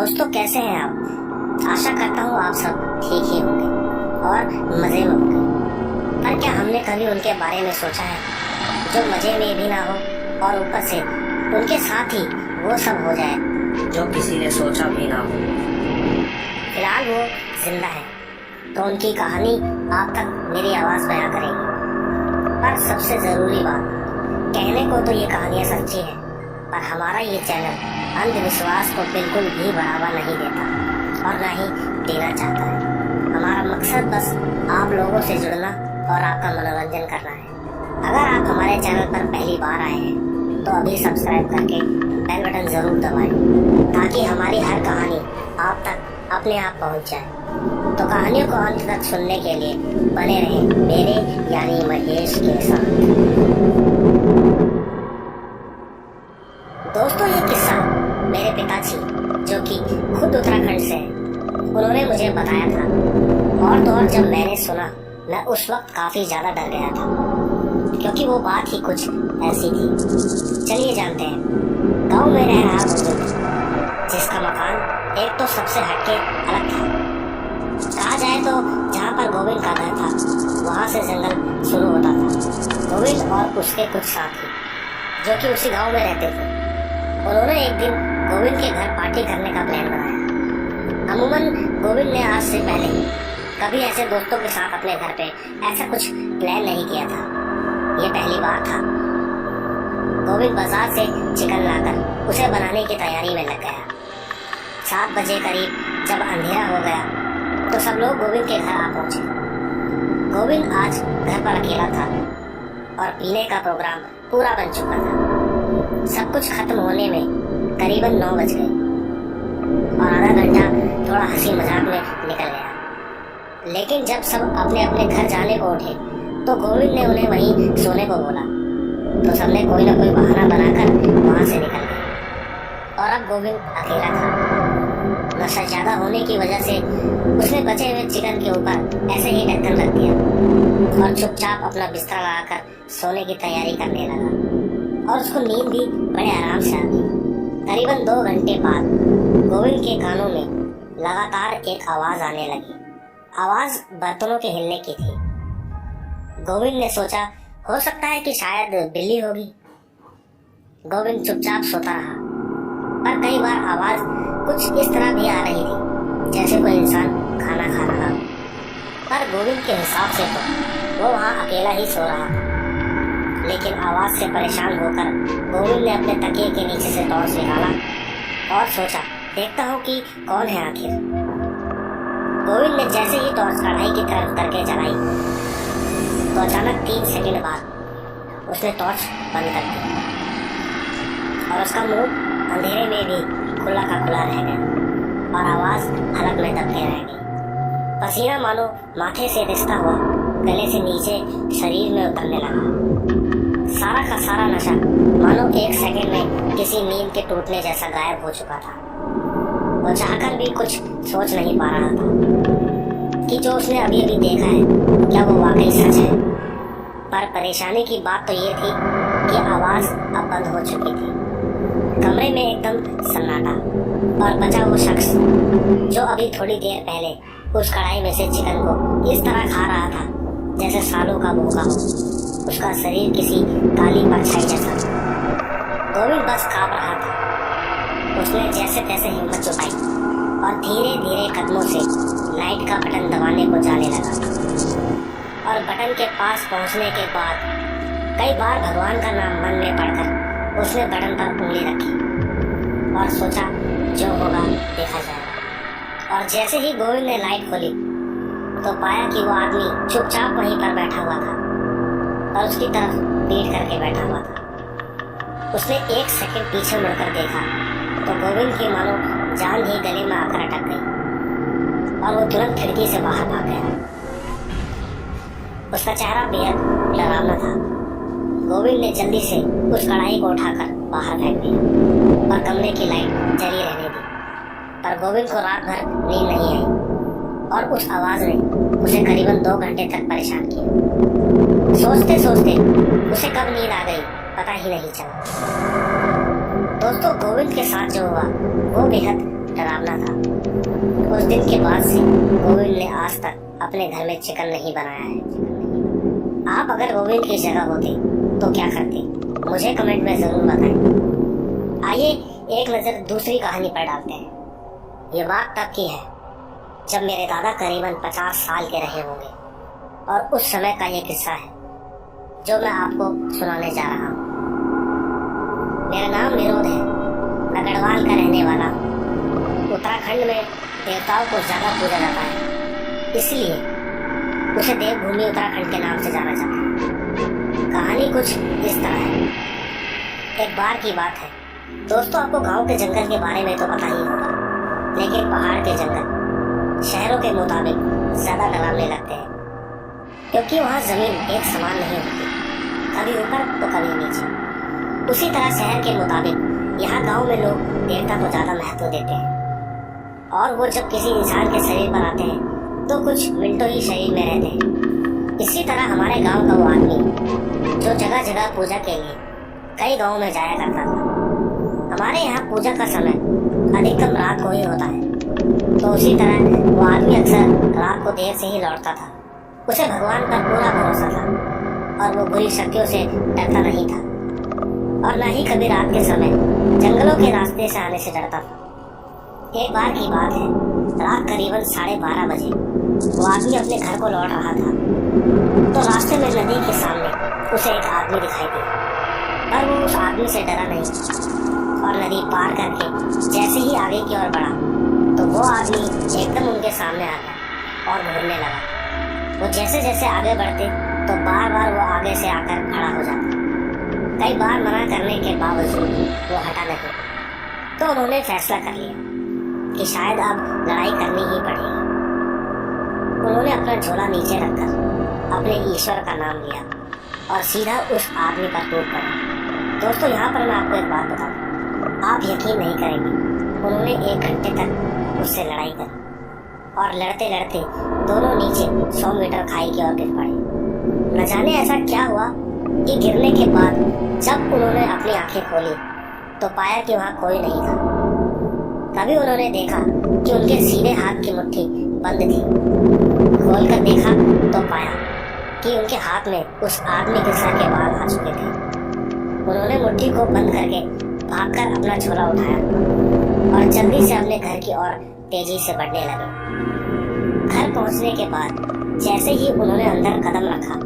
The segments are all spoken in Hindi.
दोस्तों, कैसे हैं आप? आशा करता हूँ आप सब ठीक ही होंगे और मजे में होंगे। पर क्या हमने कभी उनके बारे में सोचा है जो मजे में भी ना हो और ऊपर से उनके साथ ही वो सब हो जाए जो किसी ने सोचा भी ना हो। फिलहाल वो जिंदा है तो उनकी कहानी आप तक मेरी आवाज बयां करेगी। पर सबसे जरूरी बात, कहने को तो ये कहानियां सच्ची है, पर हमारा ये चैनल अंधविश्वास को बिल्कुल भी बढ़ावा नहीं देता और ना ही देना चाहता है। हमारा मकसद बस आप लोगों से जुड़ना और आपका मनोरंजन करना है। अगर आप हमारे चैनल पर पहली बार आए हैं तो अभी सब्सक्राइब करके बेल बटन जरूर दबाएं ताकि हमारी हर कहानी आप तक अपने आप पहुंच जाए। तो कहानियों को अंत तक सुनने के लिए बने रहें मेरे यानी महेश के साथ। दोस्तों, ये किस्सा मेरे पिताजी, जो कि खुद उत्तराखंड से हैं, उन्होंने मुझे बताया था। और तो और जब मैंने सुना, मैं उस वक्त काफी ज्यादा डर गया था, क्योंकि वो बात ही कुछ ऐसी थी। चलिए जानते हैं। गांव में रह रहा बुजुर्ग, जिसका मकान एक तो सबसे हटके अलग था। कहा जाए तो जहाँ पर गोविंद का घर था वहाँ से जंगल शुरू होता था। गोविंद और उसके कुछ साथी, जो कि उसी गांव में रहते थे, उन्होंने एक दिन गोविंद के घर पार्टी करने का प्लान बनाया। अमूमन गोविंद ने आज से पहले कभी ऐसे दोस्तों के साथ अपने घर पे ऐसा कुछ प्लान नहीं किया था। ये पहली बार था। गोविंद बाजार से चिकन लाकर उसे बनाने की तैयारी में लग गया। 7 बजे करीब जब अंधेरा हो गया तो सब लोग गोविंद के घर आ पहुंचे। गोविंद आज घर पर अकेला था और पीने का प्रोग्राम पूरा बन चुका था। सब कुछ खत्म होने में करीबन 9 बज गए और आधा घंटा थोड़ा हंसी मजाक में निकल गया। लेकिन जब सब अपने अपने घर जाने को उठे तो गोविंद ने उन्हें वहीं सोने को बोला, तो सबने कोई ना कोई बहाना बनाकर वहां से निकल गए। और अब गोविंद अकेला था। नशा ज्यादा होने की वजह से उसने बचे हुए चिकन के ऊपर ऐसे ही ढक्कन रख दिया और चुपचाप अपना बिस्तर लगाकर सोने की तैयारी करने लगा। और उसको नींद भी बड़े आराम से आ गई। करीबन 2 घंटे बाद गोविंद के कानों में लगातार एक आवाज आने लगी। आवाज बर्तनों के हिलने की थी। गोविंद ने सोचा, हो सकता है कि शायद बिल्ली होगी। गोविंद चुपचाप सोता रहा, पर कई बार आवाज कुछ इस तरह भी आ रही थी जैसे कोई इंसान खाना खा रहा। पर गोविंद के हिसाब से तो वो वहाँ अकेला ही सो रहा था। लेकिन आवाज से परेशान होकर गोविंद ने अपने तकिए के नीचे से टॉर्च निकाला और सोचा, देखता हूँ कि कौन है आखिर। गोविंद ने जैसे ही टॉर्च कढ़ाई की तरफ करके जलाई तो अचानक 3 सेकंड बाद उसने टॉर्च बंद कर दी और उसका मुंह अंधेरे में भी खुला का खुला रह गया और आवाज हलक में दबके रह गई। पसीना मानो माथे से रिसता हुआ गले से नीचे शरीर में उतरने लगा। सारा का सारा नशा मानो 1 सेकंड में किसी नींद के टूटने जैसा गायब हो चुका था। वो चाहकर भी कुछ सोच नहीं पा रहा था कि जो उसने अभी अभी देखा है क्या वो वाकई सच है। पर परेशानी की बात तो ये थी कि आवाज अब बंद हो चुकी थी। कमरे में एकदम सन्नाटा और बचा वो शख्स जो अभी थोड़ी देर पहले उस कढ़ाई में से चिकन को इस तरह खा रहा था जैसे सालों का भूखा हो। उसका शरीर किसी काली परछाई जैसा था। गोविंद बस कांप रहा था। उसने जैसे तैसे हिम्मत जुटाई और धीरे धीरे कदमों से लाइट का बटन दबाने को जाने लगा। और बटन के पास पहुंचने के बाद कई बार भगवान का नाम मन में पढ़कर उसने बटन पर उंगली रखी और सोचा, जो होगा देखा जाएगा। और जैसे ही गोविंद ने लाइट खोली तो पाया कि वो आदमी चुपचाप वहीं पर बैठा हुआ था और उसकी तरफ पीठ करके बैठा हुआ था। उसने 1 सेकंड पीछे मुड़कर देखा तो गोविंद की मानो जान ही गले में आकर अटक गई और वो तुरंत खिड़की से बाहर भाग गया। उसका चेहरा बेहद डरावना था। गोविंद ने जल्दी से उस कढ़ाई को उठाकर बाहर फेंक दिया और कमरे की लाइट जली रहने दी। पर गोविंद को रात भर नींद नहीं आई और उस आवाज ने उसे करीबन 2 घंटे तक परेशान किया। सोचते सोचते उसे कब नींद आ गई पता ही नहीं चला। दोस्तों, गोविंद के साथ जो हुआ वो बेहद डरावना था। उस दिन के बाद से गोविंद ने आज तक अपने घर में चिकन नहीं बनाया है। आप अगर गोविंद की जगह होते तो क्या करते, मुझे कमेंट में जरूर बताएं। आइए एक नजर दूसरी कहानी पर डालते हैं। ये बात तब की है जब मेरे दादा करीबन 50 साल के रहे होंगे, और उस समय का ये किस्सा है जो मैं आपको सुनाने जा रहा हूँ। मेरा नाम विनोद है, मैं गढ़वाल का रहने वाला हूँ। उत्तराखंड में देवताओं को ज्यादा पूजा जाता है, इसलिए उसे देवभूमि उत्तराखंड के नाम से जाना जाता है। कहानी कुछ इस तरह है। एक बार की बात है दोस्तों, आपको गांव के जंगल के बारे में तो पता ही होगा, लेकिन पहाड़ के जंगल शहरों के मुताबिक ज्यादा डरावने लगते हैं, क्योंकि वहाँ जमीन एक समान नहीं होती, कभी ऊपर तो कभी नीचे। उसी तरह शहर के मुताबिक यहाँ गांव में लोग देवता को ज्यादा महत्व देते हैं, और वो जब किसी इंसान के शरीर पर आते हैं तो कुछ मिनटों ही शरीर में रहते हैं। इसी तरह हमारे गांव का वो आदमी जो जगह जगह पूजा के लिए कई गाँव में जाया करता था। हमारे यहाँ पूजा का समय अधिकतम रात को ही होता है, तो उसी तरह वो आदमी अक्सर रात को देर से ही लौटता था। उसे भगवान पर पूरा भरोसा था और वो बुरी शक्तियों से डरता नहीं था, और न ही कभी रात के समय जंगलों के रास्ते से आने से डरता था। एक बार की बात है, रात करीबन 12:30 बजे वो आदमी अपने घर को लौट रहा था, तो रास्ते में नदी के सामने उसे एक आदमी दिखाई दिया, पर वो उस आदमी से डरा नहीं, और नदी पार करके जैसे ही आगे की ओर बढ़ा तो वो आदमी एकदम उनके सामने आ गया और घूरने लगा। वो जैसे जैसे आगे बढ़ते तो बार बार वो आगे से आकर खड़ा हो जाता। कई बार मना करने के बावजूद वो हटा नहीं, तो उन्होंने फैसला कर लिया कि शायद अब लड़ाई करनी ही पड़ेगी। उन्होंने अपना झोला नीचे रखकर अपने ईश्वर का नाम लिया और सीधा उस आदमी पर टूट पड़ा। दोस्तों, यहाँ पर मैं आपको एक बात बताऊं, आप यकीन नहीं करेंगे, उन्होंने 1 घंटे तक उससे लड़ाई करी, और लड़ते लड़ते दोनों नीचे 100 मीटर खाई की ओर गिर पड़े। न जाने ऐसा क्या हुआ कि गिरने के बाद जब उन्होंने अपनी आंखें खोली तो पाया कि वहाँ कोई नहीं था। तभी उन्होंने देखा कि उनके सीधे हाथ की मुट्ठी बंद थी। खोलकर देखा तो पाया कि उनके हाथ में उस आदमी के सर के बाल आ चुके थे। उन्होंने मुट्ठी को बंद करके भागकर अपना झोला उठाया और जल्दी से अपने घर की ओर तेजी से बढ़ने लगे। घर पहुंचने के बाद जैसे ही उन्होंने अंदर कदम रखा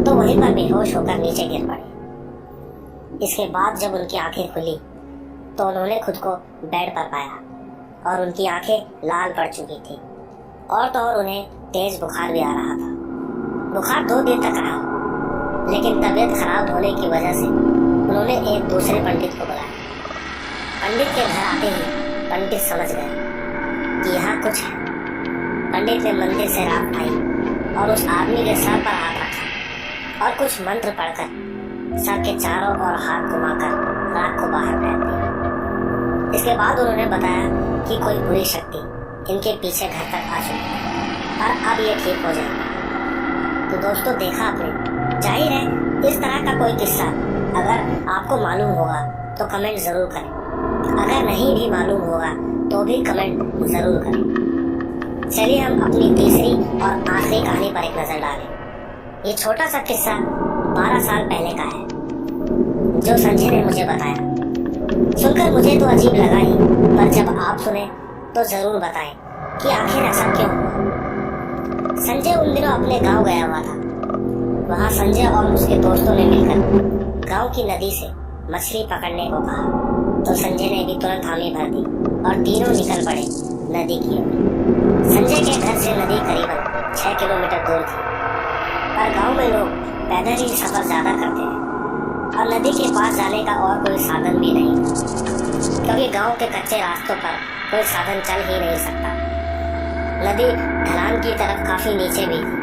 तो वहीं पर बेहोश होकर नीचे गिर पड़े। इसके बाद जब उनकी आंखें खुली तो उन्होंने खुद को बेड पर पाया और उनकी आंखें लाल पड़ चुकी थी, और तो और उन्हें तेज बुखार भी आ रहा था। बुखार 2 दिन तक रहा, लेकिन तबीयत खराब होने की वजह से उन्होंने एक दूसरे पंडित को बुलाया। पंडित के घर आते ही पंडित समझ गए कि यहाँ कुछ है। पंडित ने मंदिर से राख उठाई और उस आदमी के सर पर हाथ रखा और कुछ मंत्र पढ़कर सर के चारों ओर हाथ घुमाकर राख को बाहर फेंक दिया। इसके बाद उन्होंने बताया कि कोई बुरी शक्ति इनके पीछे घर तक आ चुकी है और अब ये ठीक हो जाएगा। तो दोस्तों, देखा आपने, जाहिर है इस तरह का कोई किस्सा अगर आपको मालूम होगा तो कमेंट जरूर करें, अगर नहीं भी मालूम होगा तो भी कमेंट जरूर करें। चलिए हम अपनी तीसरी और आखिरी कहानी पर एक नजर डालें। ये छोटा सा किस्सा 12 साल पहले का है, जो संजय ने मुझे बताया। सुनकर मुझे तो अजीब लगा ही, पर जब आप सुने तो जरूर बताएं कि आखिर ऐसा क्यों हुआ। संजय उन दिनों अपने गांव गया हुआ था। वहां संजय और उसके दोस्तों ने मिलकर गांव की नदी से मछली पकड़ने को कहा, तो संजय ने भी तुरंत हामी भर दी और तीनों निकल पड़े नदी की ओर। संजय के घर से नदी करीबन 6 किलोमीटर दूर थी, पर गांव में लोग पैदल ही सफर ज्यादा करते हैं और नदी के पास जाने का और कोई साधन भी नहीं, क्योंकि गांव के कच्चे रास्तों पर कोई साधन चल ही नहीं सकता। नदी ढलान की तरफ काफी नीचे भी थी।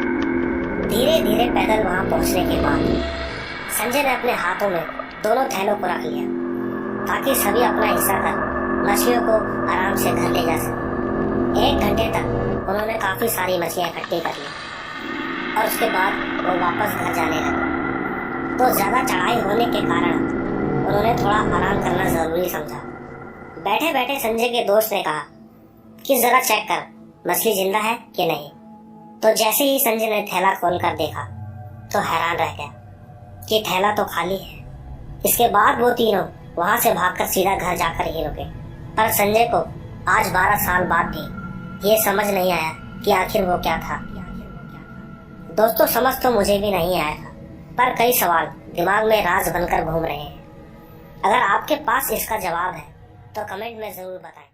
धीरे धीरे पैदल वहां पहुंचने के बाद संजय ने अपने हाथों में दोनों थैलों को रख लिया ताकि सभी अपना हिस्सा कर मछलियों को आराम से घर ले जा सके। 1 घंटे तक उन्होंने काफी सारी मछलियां इकट्ठी कर ली और उसके बाद वो वापस घर जाने लगे। तो ज्यादा चढ़ाई होने के कारण उन्होंने थोड़ा आराम करना जरूरी समझा। बैठे बैठे संजय के दोस्त ने कहा कि जरा चेक कर, मछली जिंदा है कि नहीं। तो जैसे ही संजय ने थैला खोलकर देखा तो हैरान रह गया कि थैला तो खाली है। इसके बाद वो तीनों वहां से भागकर सीधा घर जाकर ही रुके। पर संजय को आज 12 साल बाद भी ये समझ नहीं आया कि आखिर वो क्या था। दोस्तों, समझ तो मुझे भी नहीं आया था, पर कई सवाल दिमाग में राज बनकर घूम रहे हैं। अगर आपके पास इसका जवाब है तो कमेंट में जरूर बताएं।